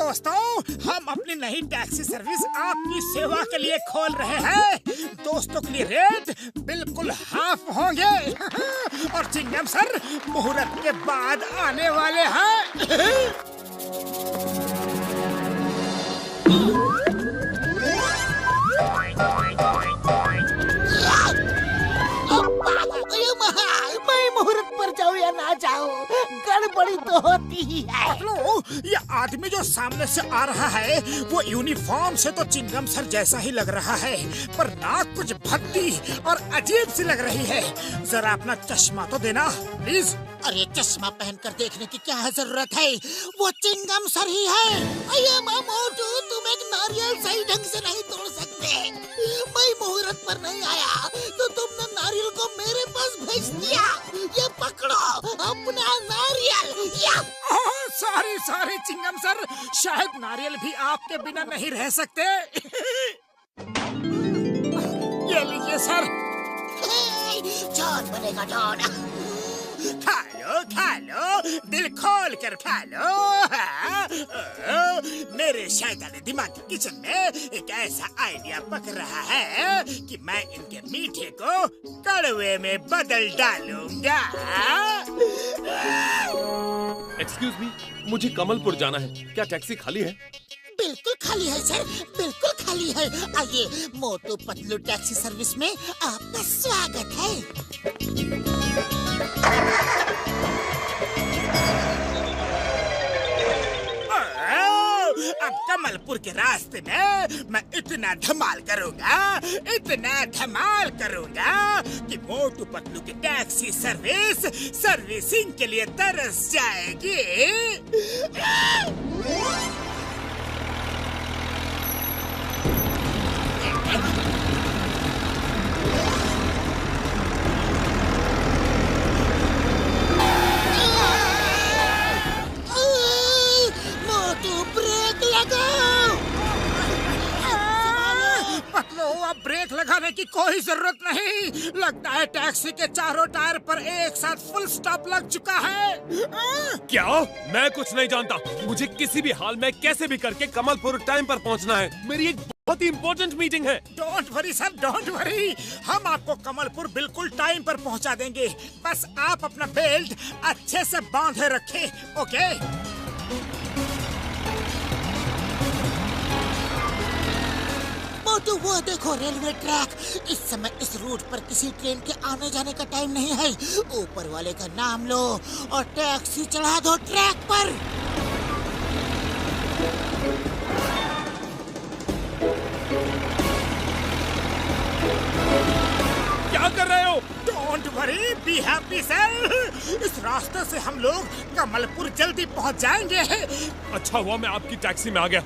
दोस्तों, हम अपनी नई टैक्सी सर्विस आपकी सेवा के लिए खोल रहे हैं। दोस्तों के लिए रेट बिल्कुल हाफ होंगे और चिंगम सर मुहूर्त के बाद आने वाले हैं। मैं मुहूर्त पर जाऊँ या ना जाऊँ, गड़बड़ी तो होती ही है। ये आदमी जो सामने से आ रहा है वो यूनिफॉर्म से तो चिंगम सर जैसा ही लग रहा है, पर नाक कुछ भद्दी और अजीब सी लग रही है। जरा अपना चश्मा तो देना प्लीज। अरे चश्मा पहनकर देखने की क्या जरूरत है, वो चिंगम सर ही है। अये मोटू, तुम एक नारियल सही ढंग से नहीं तोड़ सकते। मैं मुहूर्त पर नहीं आया तो तुमने नारियल को मेरे पास भेज दिया। ये पकड़ो अपना नारियल। सॉरी चिंगम सर, शायद नारियल भी आपके बिना नहीं रह सकते। ये लीजिए सर। जॉन बनेगा जॉन। खा लो, दिल खोल कर खा लो। मेरे शैतानी दिमाग के किचन में एक ऐसा आइडिया पक रहा है कि मैं इनके मीठे को कड़वे में बदल डालूंगा। एक्सक्यूज मी, मुझे कमलपुर जाना है, क्या टैक्सी खाली है? बिल्कुल खाली है सर, बिल्कुल खाली है। आइए, मोटू पतलू टैक्सी सर्विस में आपका स्वागत है। अब कमलपुर के रास्ते में मैं इतना धमाल करूंगा कि मोटू पतलू की टैक्सी सर्विसिंग के लिए तरस जाएगी। अब ब्रेक लगाने की कोई जरूरत नहीं। लगता है टैक्सी के चारों टायर पर एक साथ फुल स्टॉप लग चुका है। क्या? मैं कुछ नहीं जानता। मुझे किसी भी हाल में कैसे भी करके कमलपुर टाइम पर पहुंचना है। मेरी एक बहुत ही इम्पोर्टेंट मीटिंग है। Don't worry sir, don't worry, हम आपको कमलपुर बिल्कुल टाइम पर पहुंचा देंगे। बस आप अपना बेल्ट अच्छे से बांधे रखें, ओके? मोटू, वो देखो रेलवे ट्रैक। इस समय इस रूट पर किसी ट्रेन के आने जाने का टाइम नहीं है। ऊपर वाले का नाम लो और टैक्सी चढ़ा दो ट्रैक पर। क्या कर रहे हो? Don't worry, be happy sir. इस रास्ते से हम लोग कमलपुर जल्दी पहुंच जाएंगे। अच्छा हुआ मैं आपकी टैक्सी में आ गया।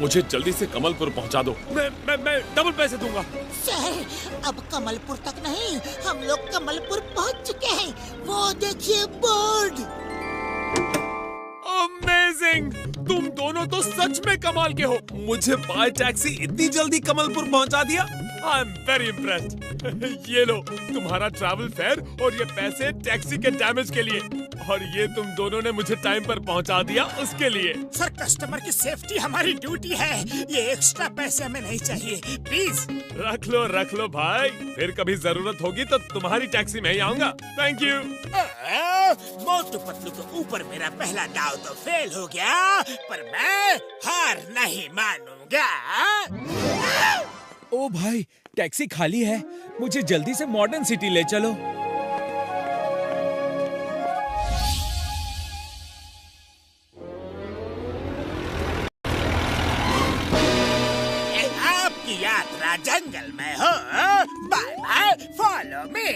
मुझे जल्दी से कमलपुर पहुंचा दो। मैं डबल पैसे दूंगा। सर, अब कमलपुर तक नहीं, हम लोग कमलपुर पहुंच चुके हैं। वो देखिए बोर्ड। अमेजिंग! तुम दोनों तो सच में कमाल के हो। मुझे बाय टैक्सी इतनी जल्दी कमलपुर पहुंचा दिया। I am very impressed. ये लो तुम्हारा ट्रैवल फेयर और ये पैसे टैक्सी के डैमेज के लिए, और ये तुम दोनों ने मुझे टाइम पर पहुंचा दिया उसके लिए। सर, कस्टमर की सेफ्टी हमारी ड्यूटी है। ये एक्स्ट्रा पैसे हमें नहीं चाहिए, प्लीज। रख लो भाई, फिर कभी जरूरत होगी तो तुम्हारी टैक्सी में ही आऊंगा। Thank you. मोटू पतलू के ऊपर मेरा पहला दाव तो फेल हो गया, पर मैं हार नहीं मानूंगा। ओ भाई, टैक्सी खाली है, मुझे जल्दी से मॉडर्न सिटी ले चलो। आपकी यात्रा जंगल में हो। Bye bye, follow me.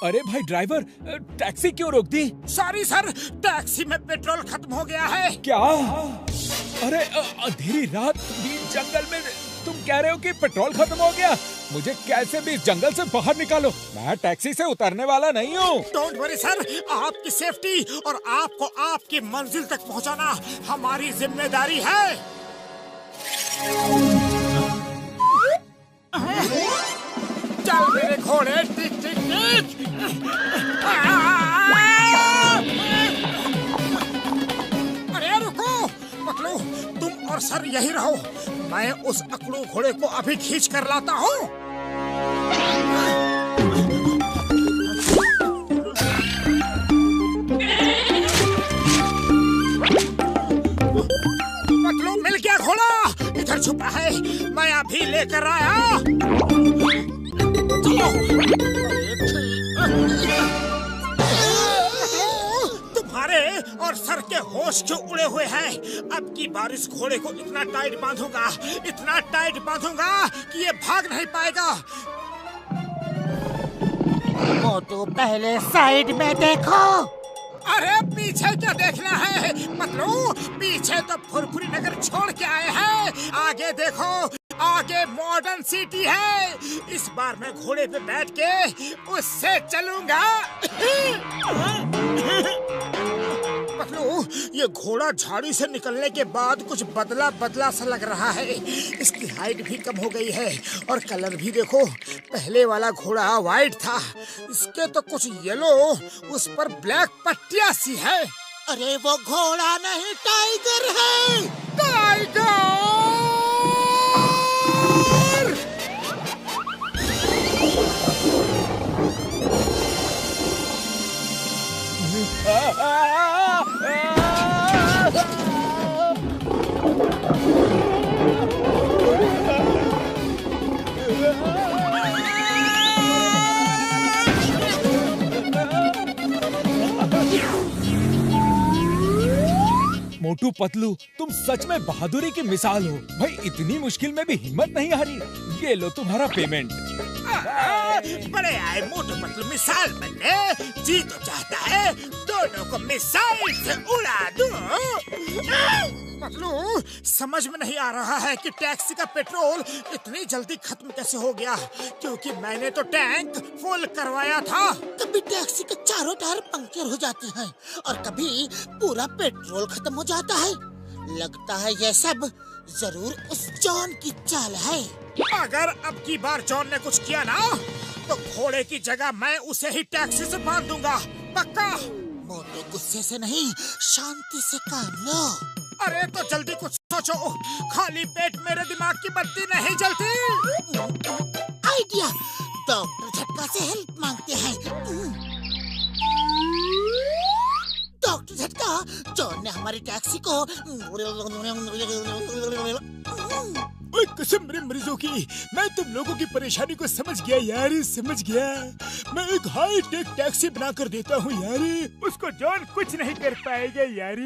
अरे भाई ड्राइवर, टैक्सी क्यों रोक दी? सॉरी सर, टैक्सी में पेट्रोल खत्म हो गया है। क्या? अरे अंधेरी रात बीच जंगल में तुम कह रहे हो कि पेट्रोल खत्म हो गया? मुझे कैसे भी इस जंगल से बाहर निकालो, मैं टैक्सी से उतरने वाला नहीं हूँ। डोंट वरी सर, आपकी सेफ्टी और आपको आपकी मंजिल तक पहुँचाना हमारी जिम्मेदारी है। घोड़े टिक टिक टिक। अरे रुको पतलू, तुम और सर यही रहो, मैं उस अकड़ू घोड़े को अभी खींच कर लाता हूँ। पतलू मिल गया घोड़ा, इधर छुपा है, मैं अभी लेकर आया। चलो। तुम्हारे और सर के होश क्यों उड़े हुए हैं? अब की बार इस घोड़े को इतना टाइट बांधूंगा, इतना टाइट बांधूंगा कि ये भाग नहीं पाएगा। मोटू पहले साइड में देखो। अरे पीछे क्या देखना है पतलू? पीछे तो फुरफुरी नगर छोड़ के आए हैं, आगे देखो, आगे मॉडर्न सिटी है। इस बार मैं घोड़े पे बैठ के उससे चलूंगा। पतलू, ये घोड़ा झाड़ी से निकलने के बाद कुछ बदला बदला सा लग रहा है। इसकी हाइट भी कम हो गई है और कलर भी देखो, पहले वाला घोड़ा वाइट था, इसके तो कुछ येलो, उस पर ब्लैक पट्टियां सी है। अरे वो घोड़ा नहीं, टाइगर है। टाइगर! मोटू पतलू, तुम सच में बहादुरी की मिसाल हो भाई। इतनी मुश्किल में भी हिम्मत नहीं हारी। ये लो तुम्हारा पेमेंट। बड़े आए मोटू पतलू मिसाल बनने, जी तो चाहता है दोनों को मिसाइल से उड़ा दूं। पतलू, समझ में नहीं आ रहा है कि टैक्सी का पेट्रोल इतनी जल्दी खत्म कैसे हो गया, क्योंकि मैंने तो टैंक फुल करवाया था। कभी टैक्सी के चारों टायर पंक्चर हो जाते हैं और कभी पूरा पेट्रोल खत्म हो जाता है। लगता है ये सब जरूर उस जॉन की चाल है। अगर अब की बार जॉन ने कुछ किया ना, तो घोड़े की जगह मैं उसे ही टैक्सी से बांध दूंगा, पक्का। मोटू, गुस्से से नहीं, शांति से काम लो। अरे तो जल्दी कुछ सोचो, खाली पेट मेरे दिमाग की बत्ती नहीं जलती। आइडिया, डॉक्टर झटका से हेल्प मांगते हैं। डॉक्टर झटका, जॉन ने हमारी टैक्सी को कसम मेरे मरीजों की, मैं तुम लोगों की परेशानी को समझ गया यार, समझ गया। मैं एक हाई टेक टैक्सी बना कर देता हूँ यार, उसको जॉन कुछ नहीं कर पाएगा यार।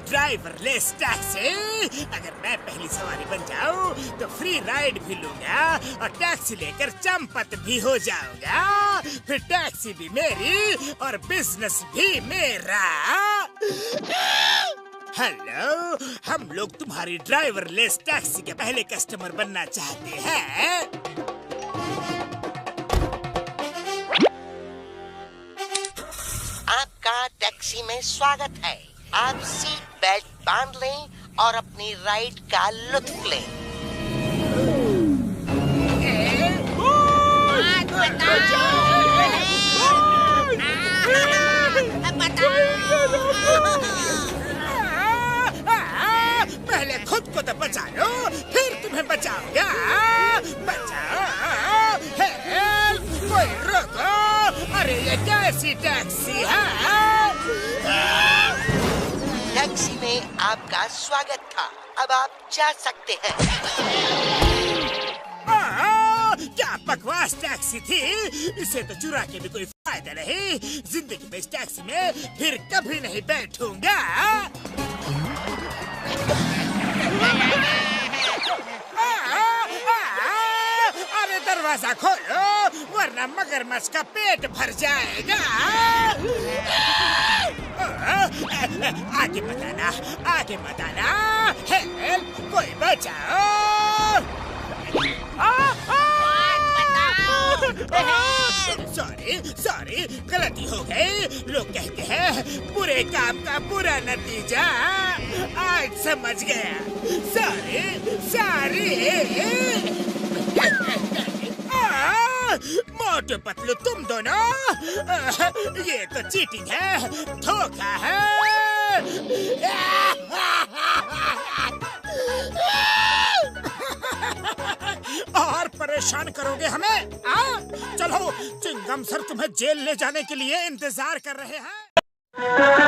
ड्राइवरलेस टैक्सी, अगर मैं पहली सवारी बन जाऊं तो फ्री राइड भी लूंगा और टैक्सी लेकर चंपत भी हो जाऊंगा। फिर टैक्सी भी मेरी और बिजनेस भी मेरा। हेलो, हम लोग तुम्हारी ड्राइवरलेस टैक्सी के पहले कस्टमर बनना चाहते हैं। आपका टैक्सी में स्वागत है। आप सीट बेल्ट बांध लें और अपनी राइड का लुत्फ लें। पहले खुद को तो बचा लो, फिर तुम्हें बचाऊंगा। बचाओ, हेल्प, कोई रोको। अरे ये कैसी टैक्सी है? टैक्सी में आपका स्वागत था, अब आप जा सकते हैं। क्या बकवास टैक्सी थी, इसे तो चुरा के भी कोई फायदा नहीं। जिंदगी में इस टैक्सी में फिर कभी नहीं बैठूंगा। अरे दरवाजा खोलो, वरना मगरमच्छ का पेट भर जाएगा। आगे बताना, आगे बताना। हेल्प, कोई बचाओ। सॉरी, सॉरी सॉरी, गलती हो गई। लोग कहते हैं बुरे काम का बुरा नतीजा। आज समझ गया। Sorry sorry. मोटू पतलू तुम दोनों, ये तो चीटिंग है, धोखा है। और परेशान करोगे हमें? चलो, चिंगम सर तुम्हें जेल ले जाने के लिए इंतजार कर रहे हैं।